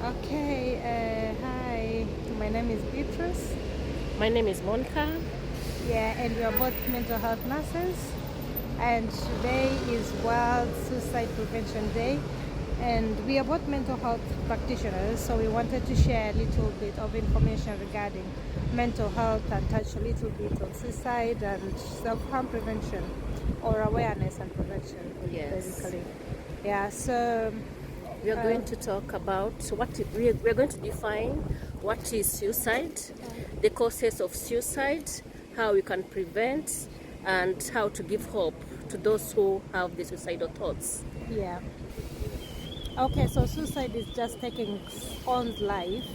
Okay, hi. My name is Beatrice. My name is Monica. Yeah, and we are both mental health nurses. And today is World Suicide Prevention Day. And we are both mental health practitioners, so we wanted to share a little bit of information regarding mental health and touch a little bit on suicide and self-harm prevention or awareness and prevention, Yes. basically. Yeah, so We are going to talk about we are going to define what is suicide, the causes of suicide, how we can prevent, and how to give hope to those who have the suicidal thoughts. yeah. Okay, so suicide is just taking one's life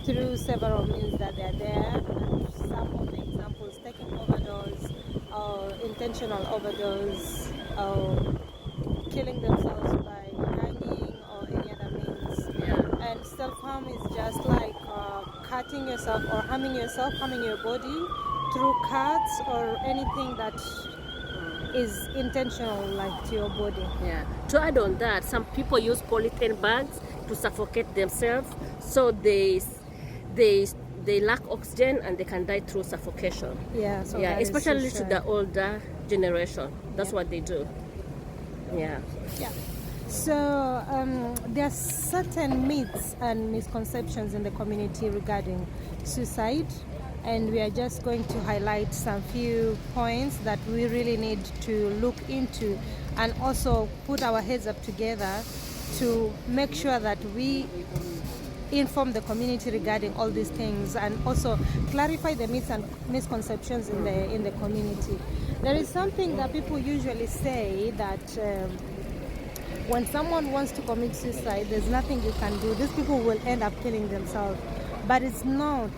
through several means that they're there. And some of the examples, taking overdose, or intentional overdose, or killing themselves by hanging or any other means. Yeah. And self-harm is just like cutting yourself or harming yourself, harming your body through cuts or anything that is intentional, like to your body. Yeah. To add on that, some people use polythene bags to suffocate themselves, so they they lack oxygen and they can die through suffocation. Yeah, so Yeah, that is especially to suicide. the older generation. That's Yeah. what they do. Yeah. Yeah. So there are certain myths and misconceptions in the community regarding suicide, and we are just going to highlight some few points that we really need to look into and also put our heads up together to make sure that we inform the community regarding all these things and also clarify the myths and misconceptions in the community. There is something that people usually say that when someone wants to commit suicide, there's nothing you can do. These people will end up killing themselves. But it's not.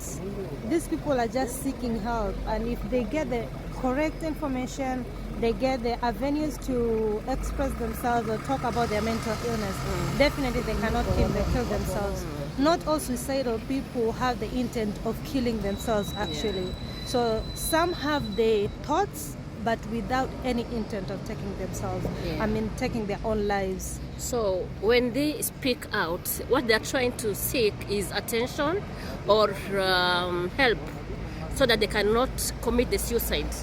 These people are just seeking help, and if they get the correct information, they get the avenues to express themselves or talk about their mental illness, definitely they cannot kill themselves. Not all suicidal people have the intent of killing themselves, actually. So some have the thoughts, but without any intent of taking themselves. Yeah. Taking their own lives. So when they speak out, what they're trying to seek is attention or help, so that they cannot commit the suicide.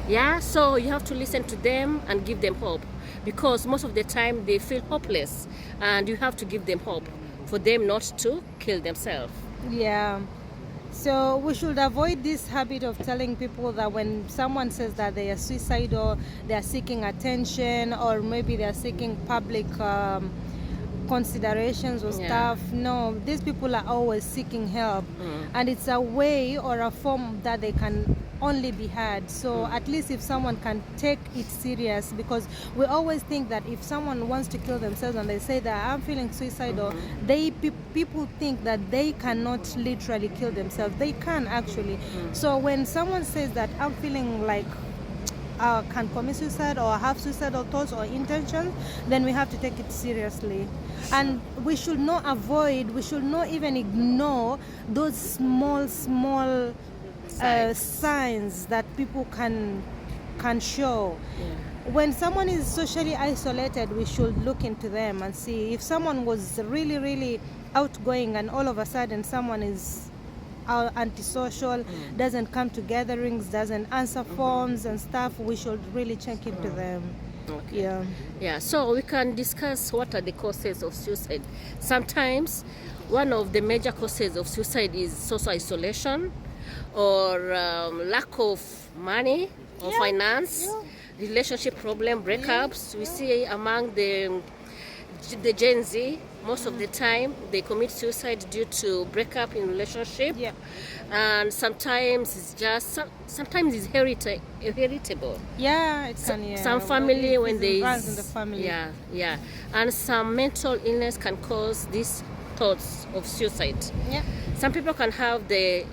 Yeah, so you have to listen to them and give them hope, because most of the time they feel hopeless, and you have to give them hope for them not to kill themselves. Yeah. So we should avoid this habit of telling people that when someone says that they are suicidal, they are seeking attention, or maybe they are seeking public considerations or stuff. No, these people are always seeking help, and it's a way or a form that they can only be heard. So at least if someone can take it serious, because we always think that if someone wants to kill themselves and they say that I'm feeling suicidal, people think that they cannot literally kill themselves. They can actually. So when someone says that I'm feeling like can commit suicide or have suicidal thoughts or intentions, then we have to take it seriously. And we should not even ignore those small signs that people can show. When someone is socially isolated, we should look into them and see if someone was really outgoing and all of a sudden someone is antisocial, doesn't come to gatherings, doesn't answer phones and stuff, we should really check into them. Okay. Yeah, so we can discuss what are the causes of suicide. Sometimes one of the major causes of suicide is social isolation, or lack of money or finance, relationship problem, breakups. We see among the Gen Z, most of the time they commit suicide due to breakup in relationship. And sometimes it's just sometimes it's heritable. Yeah, it can. Some family, when they runs in the family. Yeah, and some mental illness can cause these thoughts of suicide. Some people can have the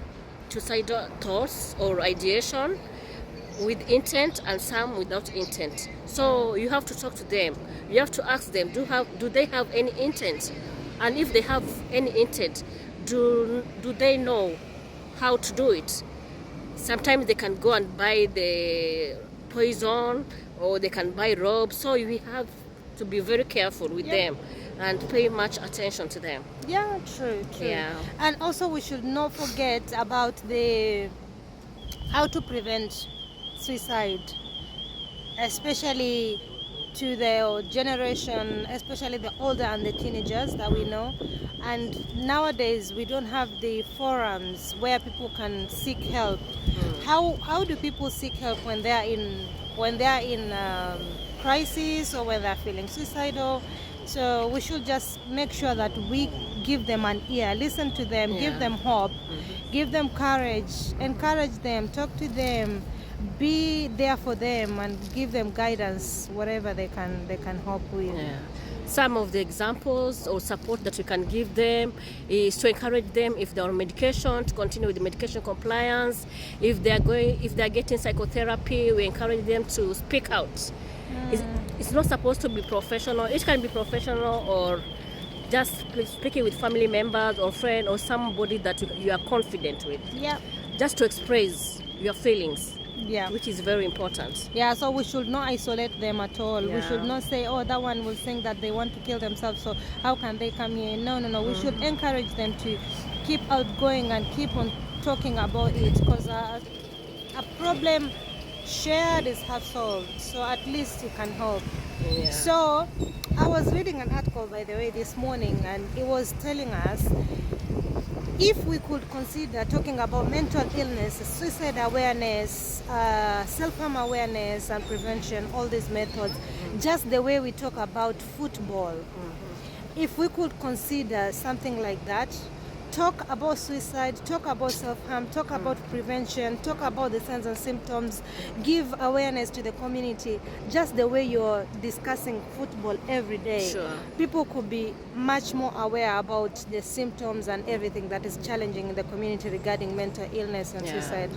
suicidal thoughts or ideation with intent, and some without intent. So you have to talk to them. You have to ask them, do they have any intent? And if they have any intent, do they know how to do it? Sometimes they can go and buy the poison, or they can buy ropes. So we have to be very careful with them. and pay much attention to them. Yeah, true. Yeah. And also we should not forget about the how to prevent suicide, especially to the generation, especially the older and the teenagers that we know. And nowadays we don't have the forums where people can seek help. How do people seek help when they are in crisis, or when they are feeling suicidal? So we should just make sure that we give them an ear, listen to them, give them hope, give them courage, encourage them, talk to them, be there for them, and give them guidance, whatever they can help with. Yeah. Some of the examples or support that we can give them is to encourage them, if they're on medication, to continue with the medication compliance. If they're getting psychotherapy, we encourage them to speak out. It's not supposed to be professional. It can be professional, or just speaking with family members or friend or somebody that you are confident with. Yeah. Just to express your feelings. Yeah. Which is very important. Yeah, so we should not isolate them at all. We Yeah. should not say, oh, that one will think that they want to kill themselves, so how can they come here? No. We should encourage them to keep outgoing and keep on talking about it, because a problem shared is half solved, so at least you can help. Yeah. So I was reading an article, by the way, this morning, and it was telling us if we could consider talking about mental illness, suicide awareness, self-harm awareness and prevention, all these methods, just the way we talk about football. If we could consider something like that, talk about suicide, talk about self-harm, talk about prevention, talk about the signs and symptoms, give awareness to the community, just the way you're discussing football every day. Sure. People could be much more aware about the symptoms and everything that is challenging in the community regarding mental illness and suicide,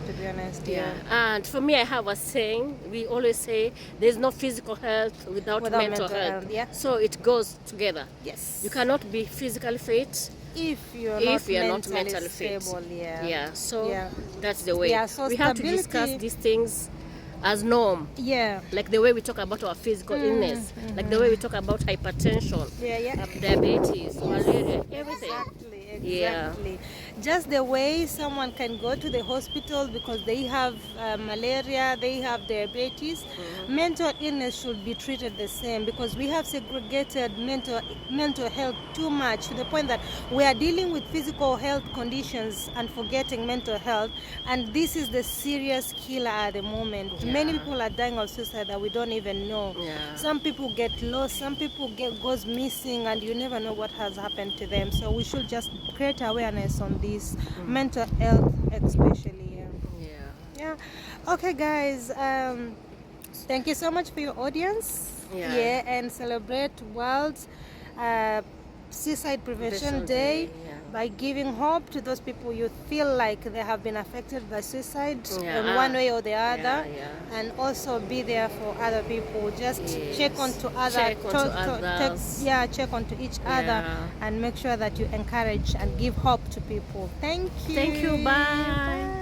to be honest. Yeah. And for me, I have a saying. We always say there's no physical health without mental health. Yeah. So it goes together. Yes. You cannot be physically fit if you're not mentally stable. Yeah. So Yeah. that's the way. Yeah, so we have to discuss these things as norm. Yeah. Like the way we talk about our physical illness, like the way we talk about hypertension, diabetes, malaria, everything. Exactly. Just the way someone can go to the hospital because they have malaria, they have diabetes, mental illness should be treated the same, because we have segregated mental health too much, to the point that we are dealing with physical health conditions and forgetting mental health, and this is the serious killer at the moment. Many people are dying of suicide that we don't even know. Some people get lost, some people goes missing, and you never know what has happened to them. So we should just create awareness on this mental health, especially. Yeah. Okay, guys. Thank you so much for your audience. And celebrate World Suicide Prevention Day by giving hope to those people you feel like they have been affected by suicide in one way or the other, and also be there for other people. Just check onto check onto each other, and make sure that you encourage and give hope to people. Thank you. Bye.